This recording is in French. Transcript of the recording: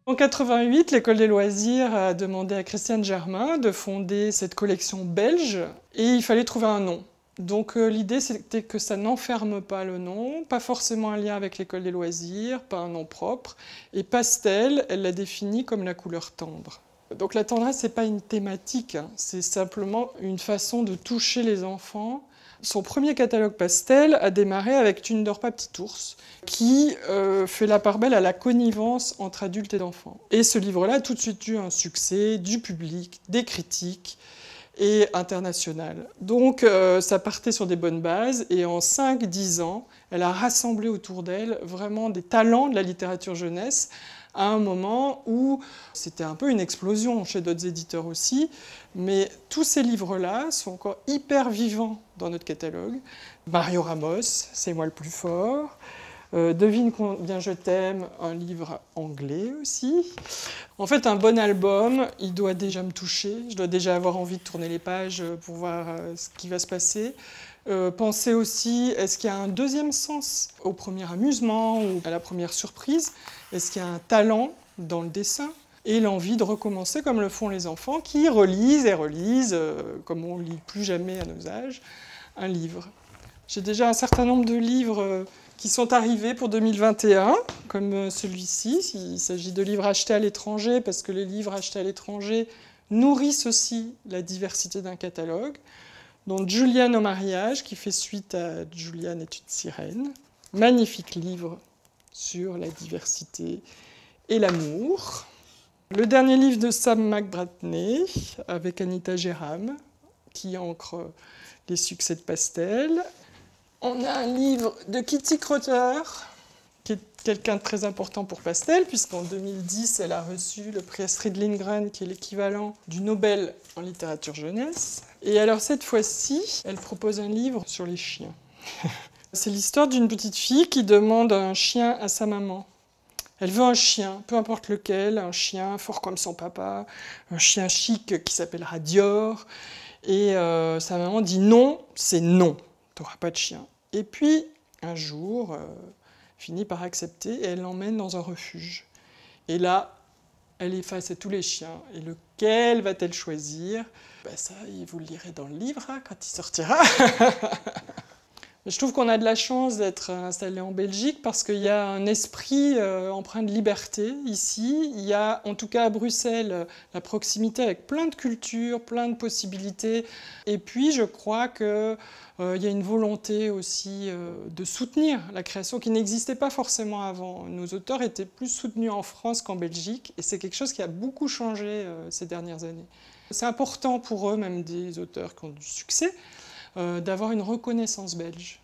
En 88, l'École des loisirs a demandé à Christiane Germain de fonder cette collection belge et il fallait trouver un nom. Donc l'idée c'était que ça n'enferme pas le nom, pas forcément un lien avec l'École des loisirs, pas un nom propre. Et pastel, elle l'a défini comme la couleur tendre. Donc la tendresse, c'est pas une thématique, hein, c'est simplement une façon de toucher les enfants. Son premier catalogue pastel a démarré avec Tu ne dors pas, petit ours, qui fait la part belle à la connivence entre adultes et enfants. Et ce livre-là a tout de suite eu un succès du public, des critiques et international. Donc ça partait sur des bonnes bases et en 5-10 ans, elle a rassemblé autour d'elle vraiment des talents de la littérature jeunesse à un moment où c'était un peu une explosion chez d'autres éditeurs aussi, mais tous ces livres-là sont encore hyper vivants dans notre catalogue. Mario Ramos, C'est moi le plus fort. Devine combien je t'aime, un livre anglais aussi. En fait, un bon album, il doit déjà me toucher. Je dois déjà avoir envie de tourner les pages pour voir ce qui va se passer. Penser aussi, est-ce qu'il y a un deuxième sens au premier amusement ou à la première surprise? Est-ce qu'il y a un talent dans le dessin? Et l'envie de recommencer comme le font les enfants qui relisent et relisent, comme on ne lit plus jamais à nos âges, un livre. J'ai déjà un certain nombre de livres qui sont arrivés pour 2021, comme celui-ci. Il s'agit de livres achetés à l'étranger, parce que les livres achetés à l'étranger nourrissent aussi la diversité d'un catalogue. Donc Juliane au mariage, qui fait suite à Juliane est une sirène. Magnifique livre sur la diversité et l'amour. Le dernier livre de Sam McBratney, avec Anita Jérôme, qui ancre les succès de Pastel. On a un livre de Kitty Crotter, qui est quelqu'un de très important pour Pastel, puisqu'en 2010, elle a reçu le prix Astrid Lindgren, qui est l'équivalent du Nobel en littérature jeunesse. Et alors cette fois-ci, elle propose un livre sur les chiens. C'est l'histoire d'une petite fille qui demande un chien à sa maman. Elle veut un chien, peu importe lequel, un chien fort comme son papa, un chien chic qui s'appellera Dior. Et sa maman dit non, c'est non, tu n'auras pas de chien. Et puis, un jour, finit par accepter et elle l'emmène dans un refuge. Et là, elle est face à tous les chiens. Et lequel va-t-elle choisir? Ça, vous le lirez dans le livre, hein, quand il sortira. Je trouve qu'on a de la chance d'être installé en Belgique parce qu'il y a un esprit empreint de liberté ici. Il y a, en tout cas à Bruxelles, la proximité avec plein de cultures, plein de possibilités. Et puis, je crois qu'il y a une volonté aussi de soutenir la création qui n'existait pas forcément avant. Nos auteurs étaient plus soutenus en France qu'en Belgique et c'est quelque chose qui a beaucoup changé ces dernières années. C'est important pour eux, même des auteurs qui ont du succès, d'avoir une reconnaissance belge.